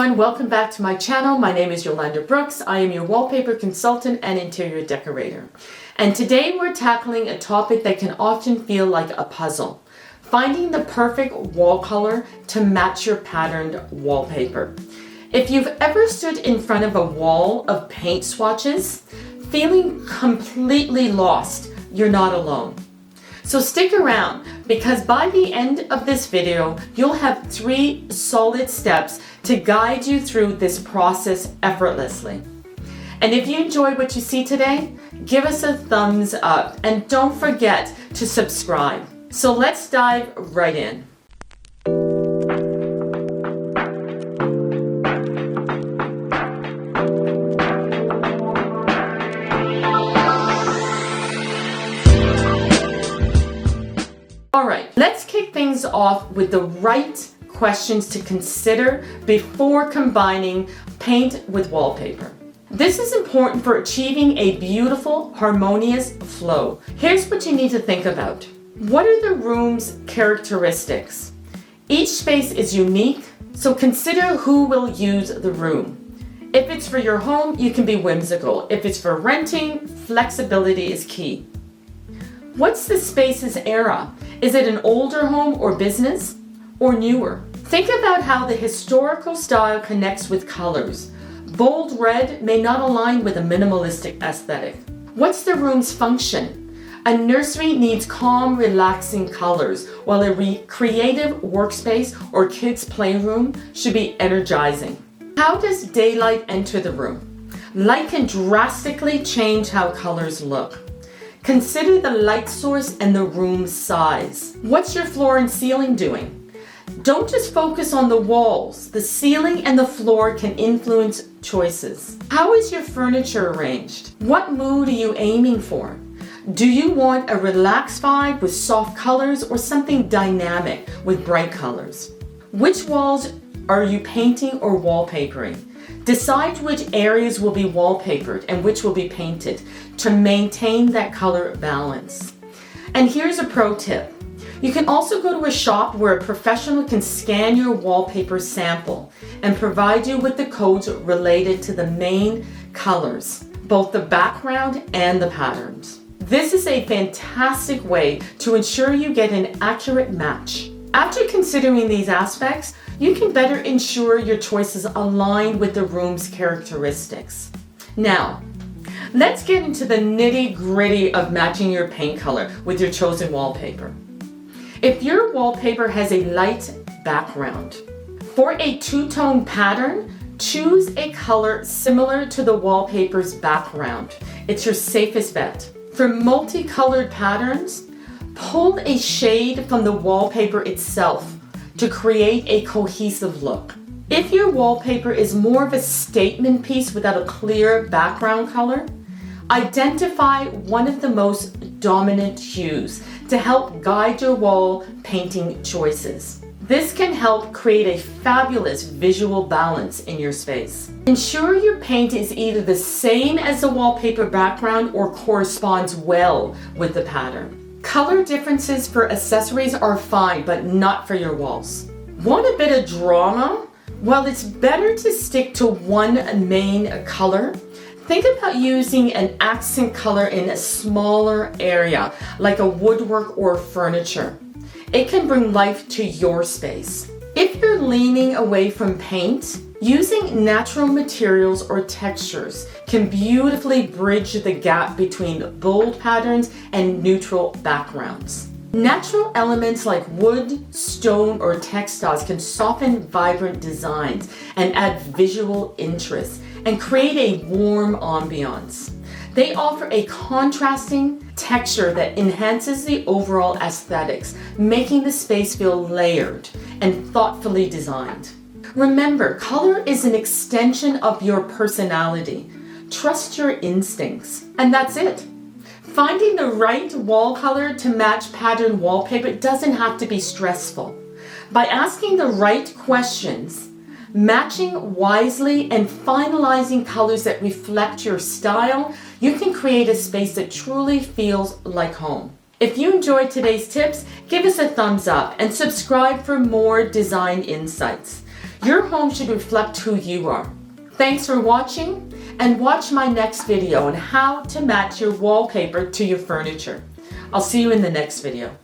everyone, welcome back to my channel. My name is Yolanda Brooks. I am your wallpaper consultant and interior decorator. And today we're tackling a topic that can often feel like a puzzle. Finding the perfect wall color to match your patterned wallpaper. If you've ever stood in front of a wall of paint swatches, feeling completely lost, you're not alone. So stick around, because by the end of this video, you'll have 3 solid steps to guide you through this process effortlessly. And if you enjoy what you see today, give us a thumbs up and don't forget to subscribe. So let's dive right in. Alright, let's kick things off with the right questions to consider before combining paint with wallpaper. This is important for achieving a beautiful, harmonious flow. Here's what you need to think about. What are the room's characteristics? Each space is unique, so consider who will use the room. If it's for your home, you can be whimsical. If it's for renting, flexibility is key. What's the space's era? Is it an older home or business, or newer? Think about how the historical style connects with colors. Bold red may not align with a minimalistic aesthetic. What's the room's function? A nursery needs calm, relaxing colors, while a creative workspace or kids' playroom should be energizing. How does daylight enter the room? Light can drastically change how colors look. Consider the light source and the room's size. What's your floor and ceiling doing? Don't just focus on the walls. The ceiling and the floor can influence choices. How is your furniture arranged? What mood are you aiming for? Do you want a relaxed vibe with soft colors or something dynamic with bright colors? Which walls are you painting or wallpapering? Decide which areas will be wallpapered and which will be painted to maintain that color balance. And here's a pro tip. You can also go to a shop where a professional can scan your wallpaper sample and provide you with the codes related to the main colors, both the background and the patterns. This is a fantastic way to ensure you get an accurate match. After considering these aspects, you can better ensure your choices align with the room's characteristics. Now, let's get into the nitty-gritty of matching your paint color with your chosen wallpaper. If your wallpaper has a light background, for a two-tone pattern, choose a color similar to the wallpaper's background. It's your safest bet. For multicolored patterns, pull a shade from the wallpaper itself to create a cohesive look. If your wallpaper is more of a statement piece without a clear background color, identify one of the most dominant hues to help guide your wall painting choices. This can help create a fabulous visual balance in your space. Ensure your paint is either the same as the wallpaper background or corresponds well with the pattern. Color differences for accessories are fine, but not for your walls. Want a bit of drama? Well, it's better to stick to one main color. Think about using an accent color in a smaller area, like a woodwork or furniture. It can bring life to your space. If you're leaning away from paint, using natural materials or textures can beautifully bridge the gap between bold patterns and neutral backgrounds. Natural elements like wood, stone, or textiles can soften vibrant designs and add visual interest and create a warm ambiance. They offer a contrasting texture that enhances the overall aesthetics, making the space feel layered and thoughtfully designed. Remember, color is an extension of your personality. Trust your instincts, and that's it. Finding the right wall color to match patterned wallpaper doesn't have to be stressful. By asking the right questions, matching wisely, and finalizing colors that reflect your style, you can create a space that truly feels like home. If you enjoyed today's tips, give us a thumbs up and subscribe for more design insights. Your home should reflect who you are. Thanks for watching, and watch my next video on how to match your wallpaper to your furniture. I'll see you in the next video.